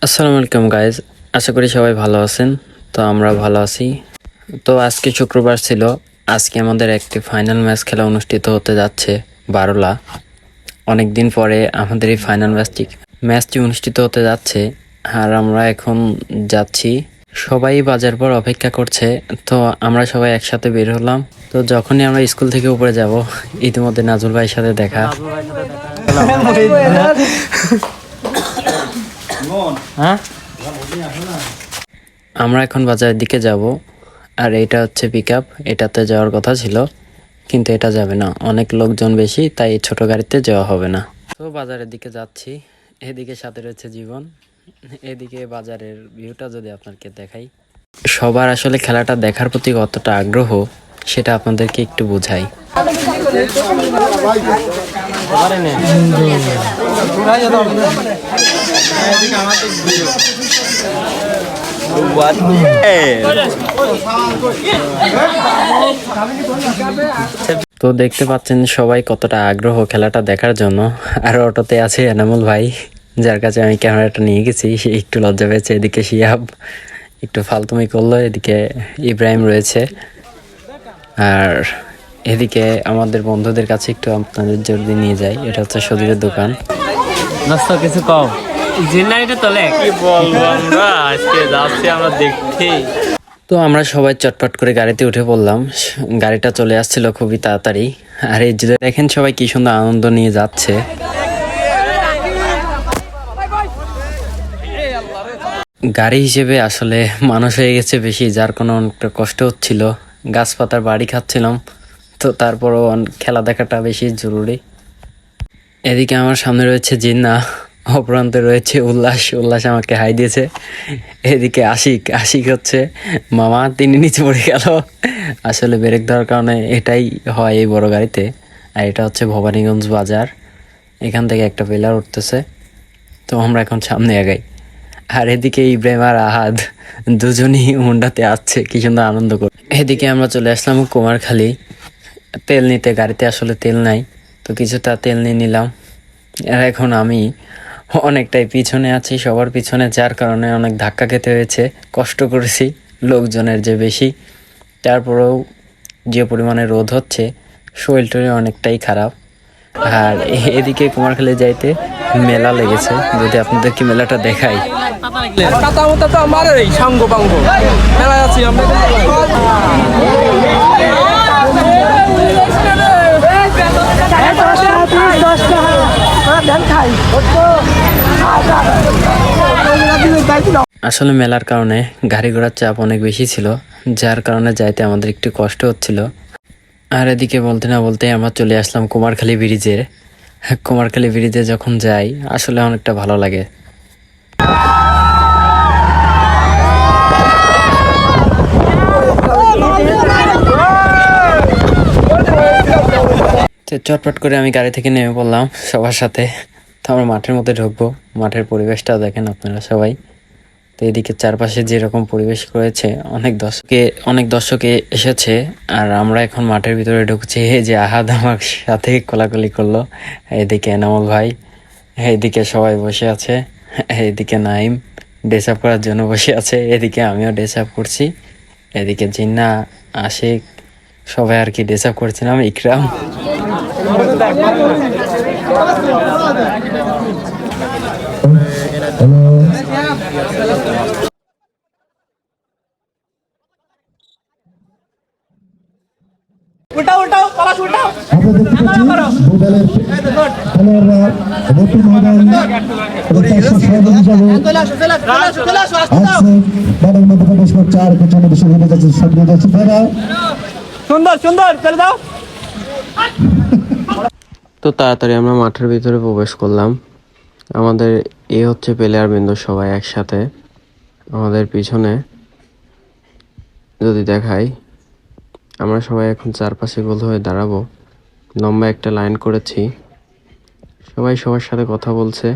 আসসালামু আলাইকুম গাইজ, আশা করি সবাই ভালো আছেন। তো আমরা ভালো আছি। তো আজকে শুক্রবার ছিল, আজকে আমাদের একটি ফাইনাল ম্যাচ খেলা অনুষ্ঠিত হতে যাচ্ছে বারোলা। অনেক দিন পরে আমাদের এই ফাইনাল ম্যাচটি অনুষ্ঠিত হতে যাচ্ছে, আর আমরা এখন যাচ্ছি। সবাই বাজার পর অপেক্ষা করছে, তো আমরা সবাই একসাথে বের হলাম। তো যখনই আমরা স্কুল থেকে উপরে যাব, ইতিমধ্যে নাজুল ভাইয়ের সাথে দেখা। হ্যাঁ, আমরা এখন বাজারের দিকে যাব, আর এটা হচ্ছে পিক আপ। এটাতে যাওয়ার কথা ছিল, কিন্তু এটা যাবে না, অনেক লোকজন বেশি, তাই ছোট গাড়িতে যাওয়া হবে না। তো বাজারের দিকে যাচ্ছি, এদিকে সাথে রয়েছে জীবন, এদিকে বাজারের ভিউটা যদি আপনাকে দেখাই। সবার আসলে খেলাটা দেখার প্রতি কতটা আগ্রহ সেটা আপনাদেরকে একটু বোঝাই। তো দেখতে পাচ্ছেন সবাই কতটা আগ্রহ খেলাটা দেখার জন্য। আর অটোতে আছে এনামুল ভাই, যার কাছে আমি ক্যামেরাটা নিয়ে গেছি, সে একটু লজ্জা পেয়েছে। এদিকে শিহাব একটু ফালতুমি করলো, এদিকে ইব্রাহিম রয়েছে, আর এদিকে আমাদের বন্ধুদের কাছে একটু আপনাদের জলদি নিয়ে যাই। এটা হচ্ছে সজীবের দোকান। কিছু কম কি বলবো, আমরা আজকে যাচ্ছি আমরা দেখতে। তো আমরা সবাই চটপট করে গাড়িতে উঠে পড়লাম। গাড়িটা চলে আসছিল খুবই তাড়াতাড়ি, আর এই যে দেখেন সবাই কি সুন্দর আনন্দ নিয়ে যাচ্ছে। গাড়ি হিসেবে আসলে মানুষ হয়ে গেছে বেশি, যার কোনো অনেকটা কষ্ট হচ্ছিল। গাছপাতার বাড়ি খাচ্ছিলাম, তো তারপরও খেলা দেখাটা বেশি জরুরি। এদিকে আমার সামনে রয়েছে জিন্না, অপরান্তে রয়েছে উল্লাস আমাকে হাই দিয়েছে। এদিকে আশিক হচ্ছে মামা, তিনি নিচে পড়ে গেল। আসলে ব্রেক দেওয়ার কারণে এটাই হয় এই বড় গাড়িতে। আর এটা হচ্ছে ভবানীগঞ্জ বাজার, এখান থেকে একটা পিলার উঠতেছে। তো আমরা এখন সামনে আগাই। আর এদিকে ইব্রাহিম আর আহাদ দুজনই হুন্ডাতে আসছে, কি সুন্দর আনন্দ করে। এদিকে আমরা চলে আসলাম কুমারখালী তেল নিতে। গাড়িতে আসলে তেল নাই, তো কিছুটা তেল নিয়ে নিলাম। আর এখন আমি অনেকটাই পিছনে আছি, সবার পিছনে, যার কারণে অনেক ধাক্কা খেতে হয়েছে, কষ্ট করেছি লোকজনের যে বেশি। তারপরেও যে পরিমাণে রোদ হচ্ছে, শরীরটা অনেকটাই খারাপ। আর এদিকে কুমারখালী যাইতে মেলা লেগেছে, যদি আপনাদেরকে মেলাটা দেখাই। আসলে মেলার কারণে গাড়ি ঘোড়ার চাপ অনেক বেশি ছিল, যার কারণে যাইতে আমাদের একটু কষ্ট হচ্ছিল। আর এদিকে বলতে না বলতে আমরা চলে আসলাম কুমারখালী ব্রিজে। কুমারখালী ব্রিজে যখন যাই আসলে অনেকটা ভালো লাগে। চটপট করে আমি গাড়ি থেকে নেমে পড়লাম সবার সাথে। তো আমরা মাঠের মধ্যে ঢুকবো। মাঠের পরিবেশটা দেখেন আপনারা সবাই। তো এদিকে চারপাশে যেরকম পরিবেশ করেছে, অনেক দর্শকে এসেছে। আর আমরা এখন মাঠের ভিতরে ঢুকছি। এই যে আহাদ আমার সাথে কোলাকুলি করলো, এদিকে এনামুল ভাই, এইদিকে সবাই বসে আছে, এইদিকে নাইম ড্রেস আপ করার জন্য বসে আছে, এদিকে আমিও ড্রেস আপ করছি, এদিকে জিন্না, আশিক, সবাই আর কি ড্রেস আপ করছিলাম, ইকরাম। তো তাড়াতাড়ি আমরা মাঠের ভিতরে প্রবেশ করলাম। আমাদের হচ্ছে প্লেয়ার বৃন্দ সবাই একসাথে। আমাদের পিছনে যদি দেখাই, আমরা সবাই এখন চারপাশে গোল হয়ে দাঁড়াবো, লম্বা একটা লাইন করেছি। সবাই সবার সাথে কথা বলছে।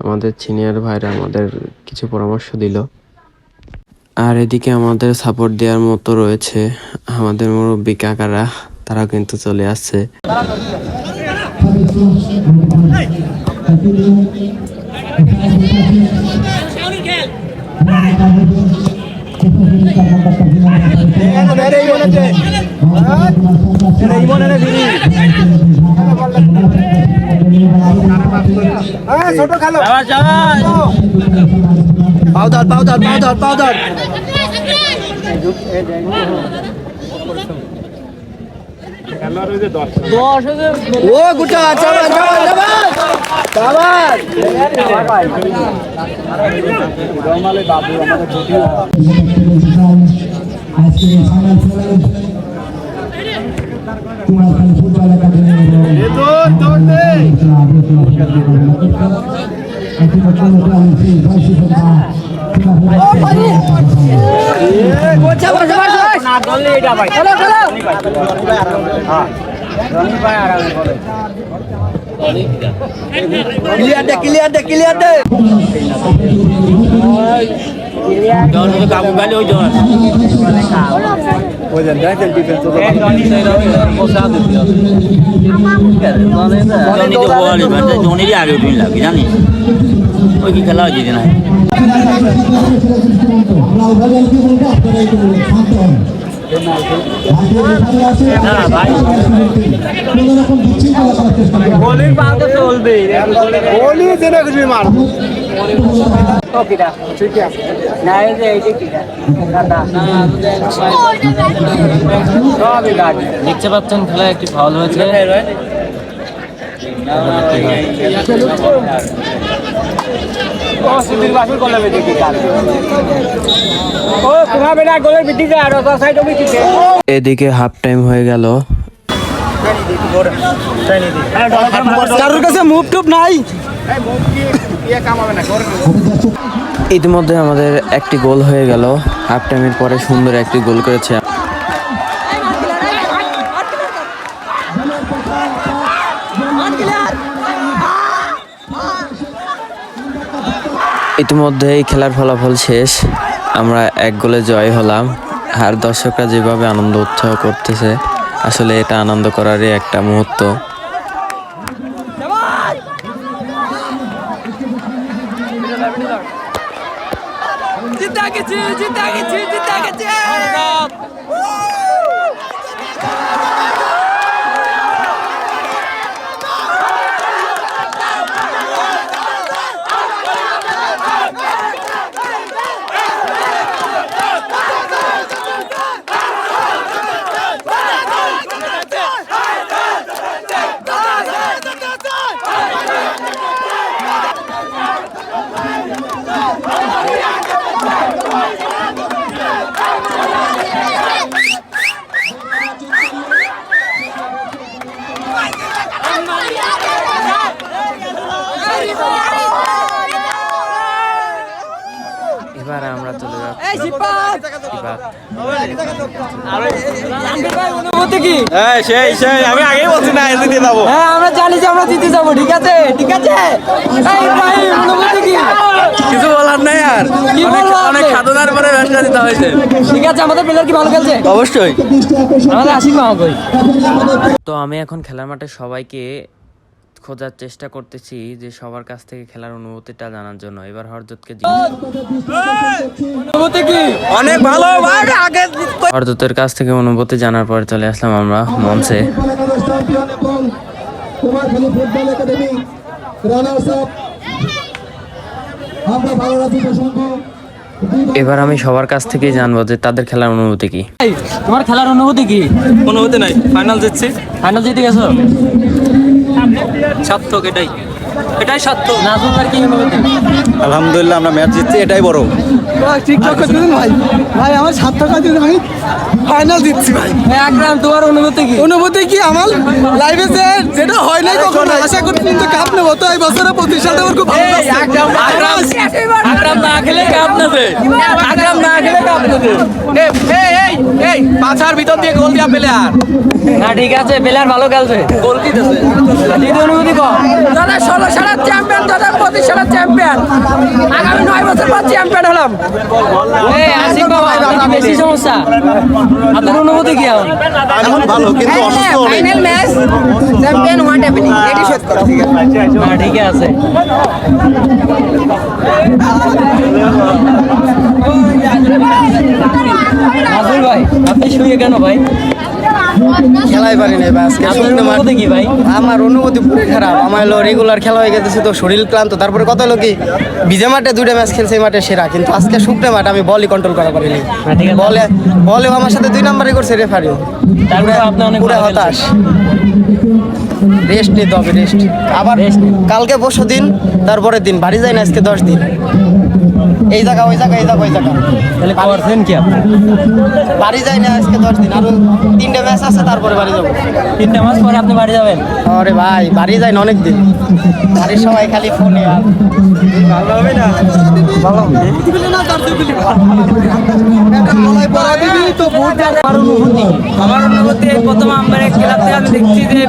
আমাদের সিনিয়র ভাইরা আমাদের কিছু পরামর্শ দিল। আর এদিকে আমাদের সাপোর্ট দেওয়ার মতো রয়েছে আমাদের মুরব্বী কাকারা, তারা কিন্তু চলে আসছে। পাউডার ও গুটা চাবান ক্লিয়ার দে কাবু গালি ওই জন জনিরই আগে উঠে লাগে জানিস ওই কি খেলা হয়েছে না দেখতে পাচ্ছেন খেলা একটি ফাউল হয়েছে। এদিকে হাফ টাইম হয়ে গেল। কারোর কাছে মুভ টুপ নাই। ইতিমধ্যে আমাদের একটি গোল হয়ে গেল। হাফ টাইমের পরে সুন্দর একটি গোল করেছে। ইতিমধ্যে এই খেলার ফলাফল শেষ, আমরা 1 গোলে জয় হলাম। আর দর্শকরা যেভাবে আনন্দ উৎসাহ করতেছে, আসলে এটা আনন্দ করারই একটা মুহূর্ত। এবার আমরা চলে যাচ্ছি। অনুভূতি কি? আমি আগেই বলছি না এদিকে যাবো। হ্যাঁ আমরা জানি যে আমরা জিতে যাবো। ঠিক আছে ঠিক আছে। এই ভাই অনুভূতি কি? কিছু বলার নাই আর, কি বলবো? অনেক সাধনার পরে ম্যাচটা দিতে হয়েছে। ঠিক আছে, আমাদের প্লেয়ার কি ভালো খেলছে? অবশ্যই। আমাদের আশিক মামা কই? তো আমি এখন খেলার মাঠে সবাইকে খোঁজার চেষ্টা করতেছি, যে সবার কাছ থেকে খেলার অনুভূতিটা জানার জন্য। এবার হরজতকে অনুভূতি কি? অনেক ভালো। হরজতের কাছ থেকে অনুভূতি জানার পরে চলে আসলাম আমরা মঞ্চে। এবার আমি সবার কাছ থেকেই জানবো যে তাদের খেলার অনুভূতি কি। তোমার খেলার অনুভূতি কি? অনুভূতি নাই, ফাইনাল জিতছি। ফাইনাল জিতে গেছো? সার্থক, এটাই সার্থক। নাজুকার কি অনুভূতি? আলহামদুলিল্লাহ আমরা ম্যাচ জিতছি, এটাই বড়। টিকটক করতে দিন ভাই। ভাই আমার সার্থক আছে, আমি ফাইনাল জিতছি ভাই। আকরাম তোমার অনুভূতি কি? অনুভূতি কি আমার লাইভে যেটা হয় নাই কখনো, আশা করছি কিন্তু কাপ নেবো। তো এই বছরে 25 সালটা আমার খুব ভালো লাগছে। আকরাম না খেলে কাপ নেবে, আকরাম না খেলে কাপ নেবে। এই পাছার ভিতর দিয়ে গোল দিয়া প্লেয়ার না ঠিক আছে, প্লেয়ার ভালো খেলছে। গোল কি দিতেছে? দ্বিতীয় অনুভূতি কম। 2016 সালের চ্যাম্পিয়ন, 2025 সালের চ্যাম্পিয়ন, আগামী 9 বছর পর চ্যাম্পিয়ন হলাম। এই আশিক বাবা, আপনার কি বেশি সমস্যা? আপনার অনুভূতি কি এখন? এখন ভালো কিন্তু অসুস্থ অনেক। Final match champion what happening, এটি নিষেধ করা ঠিক আছে হ্যাঁ ঠিক আছে। নাজমুল ভাই আপনি শুয়ে কেন ভাই? খেলাই পারি নাই ভাই আজকে আপনার অনুভূতি কি ভাই? আমার অনুভূতি পুরো খারাপ। আমার হলো রেগুলার খেলা হয়ে গেছে তো শরীর ক্লান্ত, তারপরে কত হলো কি ভিজে মাঠে 2টা ম্যাচ খেলছে, এই মাঠে সেরা, কিন্তু আজকে শুকনো মাঠ আমি বলই কন্ট্রোল করা পারিনি। হ্যাঁ, ঠিক আছে। বলেও আমার সাথে 2 নাম্বারই করছে রেফারিও। তারপরে আপনি অনেক পুরো ভালো হতাশ। রেস্ট নিতে হবে, রেস্ট। আবার Rest নিতে। কালকে 20 দিন, তারপরের দিন বাড়ি যায় না, আজকে 10 দিন। এই জায়গা ওই জায়গা, এই জায়গা ওই জায়গা, তাহলে করছেন কি আপনি? বাড়ি যায় না আজকে 10 দিন। আরো 3টে ম্যাচ আছে, তারপরে বাড়ি যাবো। 3টা মাস পরে আপনি বাড়ি যাবেন? আরে ভাই বাড়ি যায় না অনেক দিন, বাড়ির সবাই খালি ফোনে। আর ভালো হবে না, ভালো হবে আমার অনুভূতি প্রথম আম্পায়ারের খেলা থেকে আমি দেখছি যে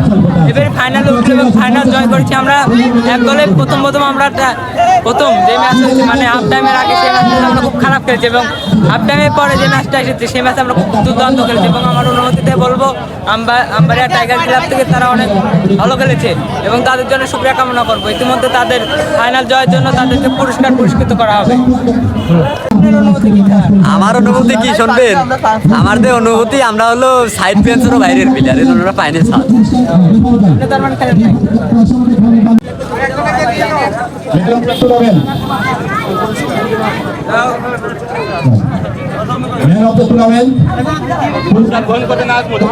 এবারে ফাইনালে উঠলো এবং ফাইনাল জয় করেছি আমরা এক দলে। প্রথম আমরা প্রথম যে ম্যাচ হয়েছে মানে হাফ টাইমের আগে সেই ম্যাচটা আমরা খুব খারাপ খেলেছি এবং হাফ টাইমের পরে যে ম্যাচটা এসেছে সেই ম্যাচে আমরা খুব দুর্দান্ত খেলেছি। এবং আমার অনুভূতিতে বলবো আম্পায়ার টাইগার ক্লাব থেকে তারা অনেক ভালো খেলেছে এবং তাদের জন্য শুকরিয়া কামনা করবো। ইতিমধ্যে তাদের ফাইনাল জয়ের জন্য তাদেরকে পুরস্কৃত করা হবে। আপনার অনুভূতি কি খেলার? আমার অনুভূতি কি শুনবেন? আমার যে অনুভূতি, আমরা হলো সাইড বেঞ্চেরও বাইরের প্লেয়ার, এই জন্য ফাইনাল ছাড়। আপনি তার মানে খেলেন নাই? Man of the tournament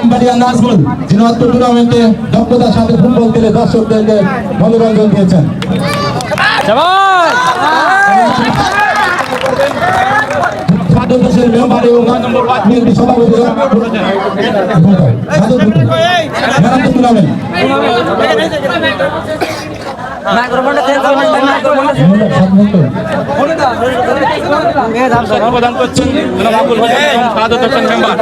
umpire Nazmul, যিনি অত্র টুর্নামেন্টে দক্ষতার সাথে ফুটবল খেলে দর্শকদেরকে মনোরঞ্জন দিয়েছেন। সাধু দেশের মেম্বার এবং বিএনপি সভাপতি ম্যান অফ দ্য টুর্নামেন্ট প্রদান করছেন জনাব আবুল হোসেন, সাধারণ মেম্বার।